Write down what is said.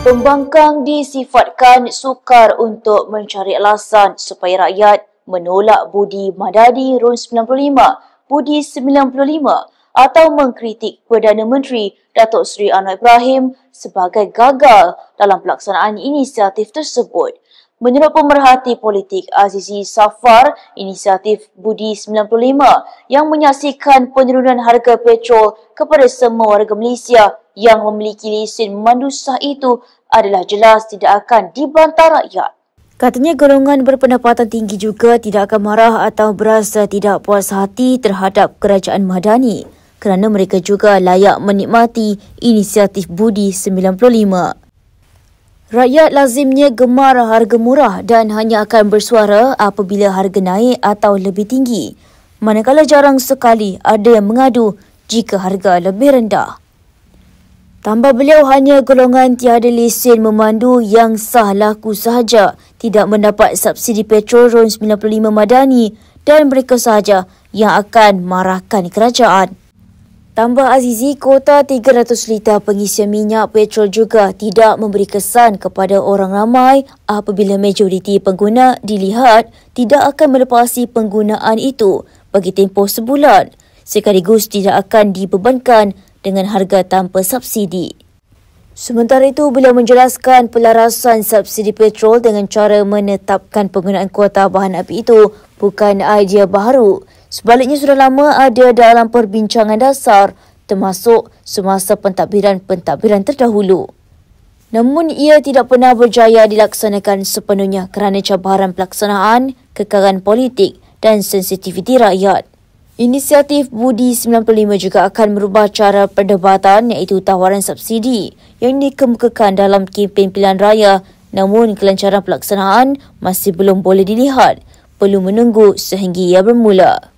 Pembangkang disifatkan sukar untuk mencari alasan supaya rakyat menolak budi Madani RUN 95, budi 95 atau mengkritik Perdana Menteri Datuk Seri Anwar Ibrahim sebagai gagal dalam pelaksanaan inisiatif tersebut. Menurut pemerhati politik Azizi Safar, inisiatif budi 95 yang menyaksikan penurunan harga petrol kepada semua warga Malaysia yang memiliki lesen memandu sah itu adalah jelas tidak akan dibantah rakyat. Katanya golongan berpendapatan tinggi juga tidak akan marah atau berasa tidak puas hati terhadap kerajaan Madani kerana mereka juga layak menikmati inisiatif budi 95. Rakyat lazimnya gemar harga murah dan hanya akan bersuara apabila harga naik atau lebih tinggi, manakala jarang sekali ada yang mengadu jika harga lebih rendah. Tambah beliau, hanya golongan tiada lesen memandu yang sah laku sahaja tidak mendapat subsidi petrol RUN 95 Madani dan mereka sahaja yang akan marahkan kerajaan. Tambah Azizi, kuota 300 liter pengisian minyak petrol juga tidak memberi kesan kepada orang ramai apabila majoriti pengguna dilihat tidak akan melepasi penggunaan itu bagi tempoh sebulan, sekaligus tidak akan dibebankan dengan harga tanpa subsidi. Sementara itu, beliau menjelaskan pelarasan subsidi petrol dengan cara menetapkan penggunaan kuota bahan api itu bukan idea baru. Sebaliknya sudah lama ada dalam perbincangan dasar termasuk semasa pentadbiran terdahulu. Namun ia tidak pernah berjaya dilaksanakan sepenuhnya kerana cabaran pelaksanaan, kekaran politik dan sensitiviti rakyat. Inisiatif budi 95 juga akan merubah cara perdebatan iaitu tawaran subsidi yang dikemukakan dalam kempen pilihan raya, namun kelancaran pelaksanaan masih belum boleh dilihat. Perlu menunggu sehingga ia bermula.